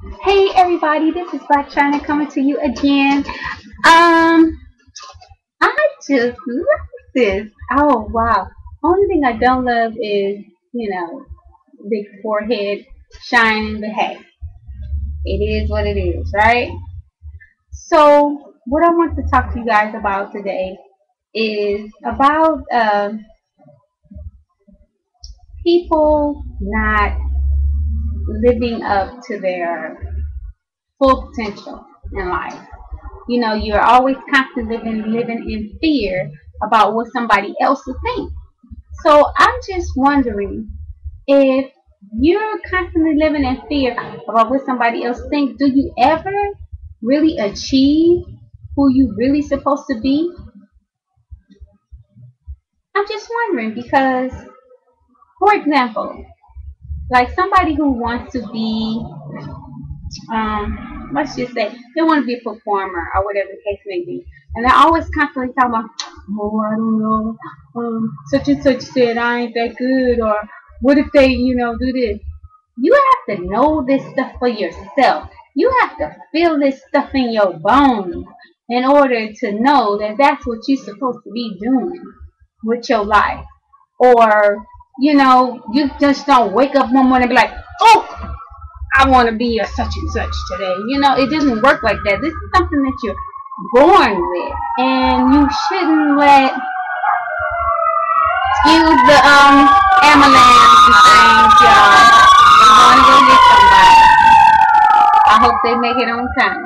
Hey everybody, this is Black China coming to you again. Um, I just love this. Oh wow. Only thing I don't love is, big forehead shining, but hey, it is what it is, right? So what I want to talk to you guys about today is about people not living up to their full potential in life. You're always constantly living in fear about what somebody else will think. So I'm just wondering if you're constantly living in fear about what somebody else thinks, do you ever really achieve who you really supposed to be? I'm just wondering because, for example, like somebody who wants to be let's just say they want to be a performer or whatever the case may be. And they're always constantly talking about, oh, I don't know, such and such said I ain't that good, or what if they, do this? You have to know this stuff for yourself. You have to feel this stuff in your bones in order to know that that's what you're supposed to be doing with your life. Or, you just don't wake up one morning and be like, oh, I want to be a such and such today. It doesn't work like that. This is something that you're born with, and you shouldn't let, excuse the ambulance and things, y'all. They want to go get somebody. I hope they make it on time.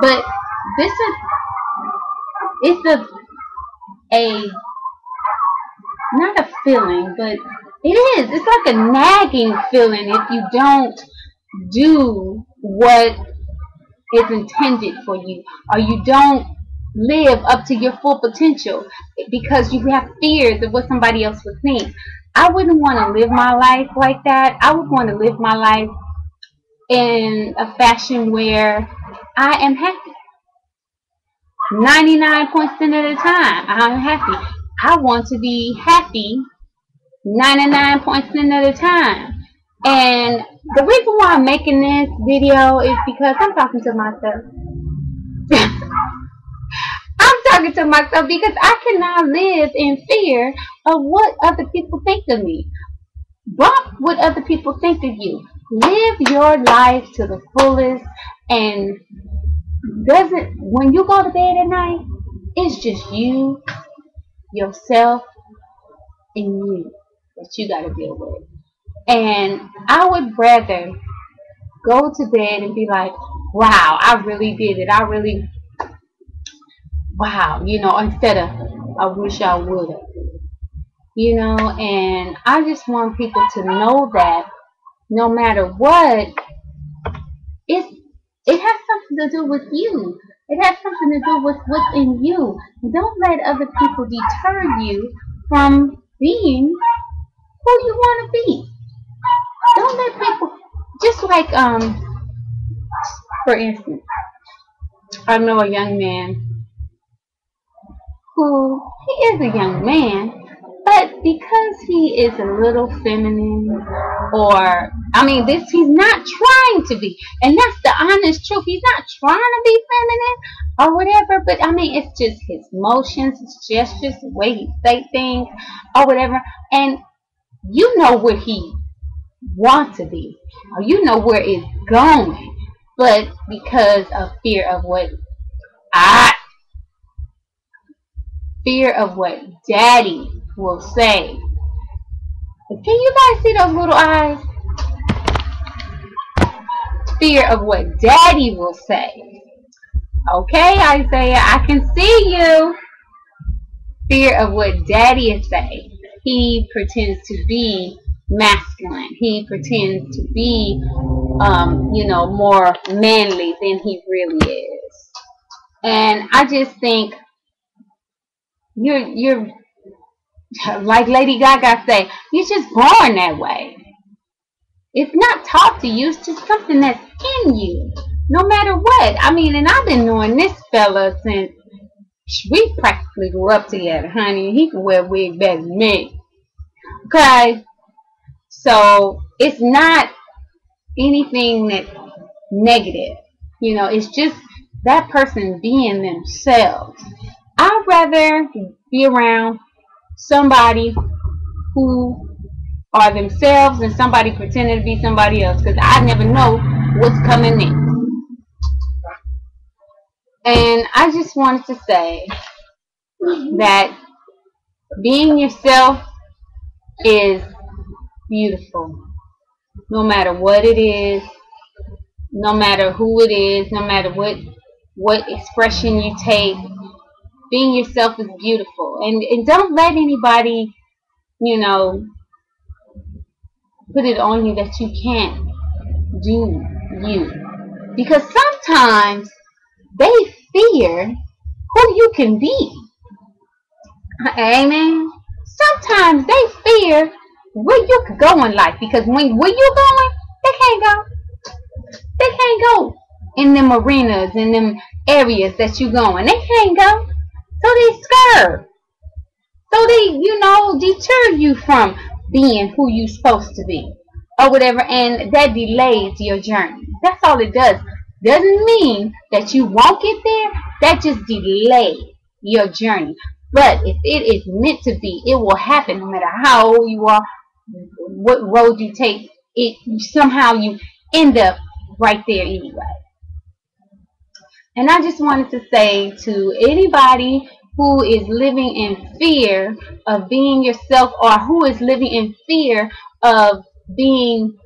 But this is, it's a not a feeling, but it is. It's like a nagging feeling if you don't do what is intended for you, or you don't live up to your full potential because you have fears of what somebody else would think. I wouldn't want to live my life like that. I would want to live my life in a fashion where I am happy. 99% of the time, I'm happy. I want to be happy 99% of the time. And the reason why I'm making this video is because I'm talking to myself. I'm talking to myself because I cannot live in fear of what other people think of me. Bump what other people think of you. Live your life to the fullest, and when you go to bed at night, it's just you, yourself, and you that you got to deal with. And I would rather go to bed and be like, wow, I really did it. Wow, instead of, I wish I would have. And I just want people to know that no matter what, it has something to do with you. It has something to do with what's in you. Don't let other people deter you from being who you want to be. Don't let people, just like, for instance, I know a young man who, he is a young man, but because he is a little feminine, or, he's not trying to be, and that's the honest truth, he's not trying to be feminine, or whatever, but it's just his motions, his gestures, the way he say things, or whatever, and you know where he want to be, or you know where it's going, but because of fear of what daddy will say. Can you guys see those little eyes? Fear of what daddy will say. Okay, Isaiah, I can see you. Fear of what daddy is saying. He pretends to be masculine. He pretends to be, more manly than he really is. And I just think you're like Lady Gaga say, you're just born that way. It's not taught to you. It's just something that's in you, no matter what. And I've been knowing this fella since we practically grew up together, honey. He can wear a wig better than me. Okay? So, it's not anything that's negative. You know, it's just that person being themselves. I'd rather be around somebody who are themselves than somebody pretending to be somebody else, because I never know what's coming next. And I just wanted to say that being yourself is beautiful. No matter what it is, no matter who it is, no matter what expression you take, being yourself is beautiful. And don't let anybody, you know, put it on you that you can't do you. Because sometimes they fear who you can be. Amen. Sometimes they fear where you could go in life, because where you going, they can't go. They can't go in them arenas, in them areas that you going. They can't go. So they scared. So they, you know, deter you from being who you supposed to be or whatever, and that delays your journey. That's all it does. Doesn't mean that you won't get there. That just delays your journey. But if it is meant to be, it will happen no matter how old you are, what road you take. Somehow you end up right there anyway. And I just wanted to say to anybody who is living in fear of being yourself, or who is living in fear of being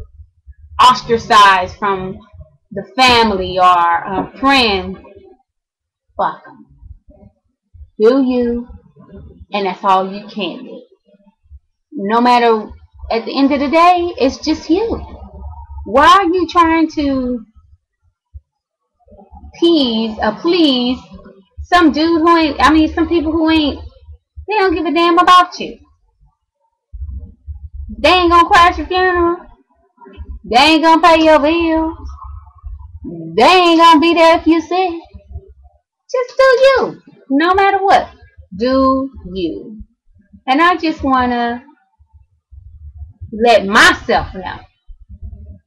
ostracized from the family or friends, fuck them. Do you, and that's all you can do. No matter, at the end of the day, it's just you. Why are you trying to please some dude who ain't, some people who ain't, they don't give a damn about you. They ain't gonna crash your funeral. They ain't gonna pay your bills. They ain't gonna be there if you sick. Just do you. No matter what. Do you. And I just wanna let myself know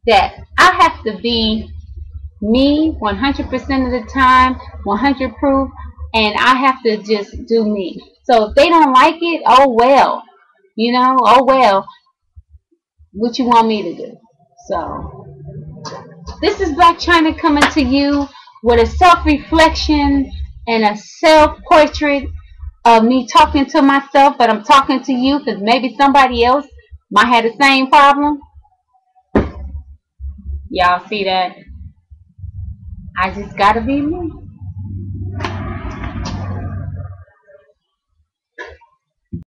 that I have to be me 100% of the time, 100 proof, and I have to just do me. So if they don't like it, oh well. You know, oh well. What you want me to do? So this is Black China coming to you with a self-reflection and a self-portrait of me talking to myself, but I'm talking to you because maybe somebody else might have the same problem. Y'all see that? I just gotta be me.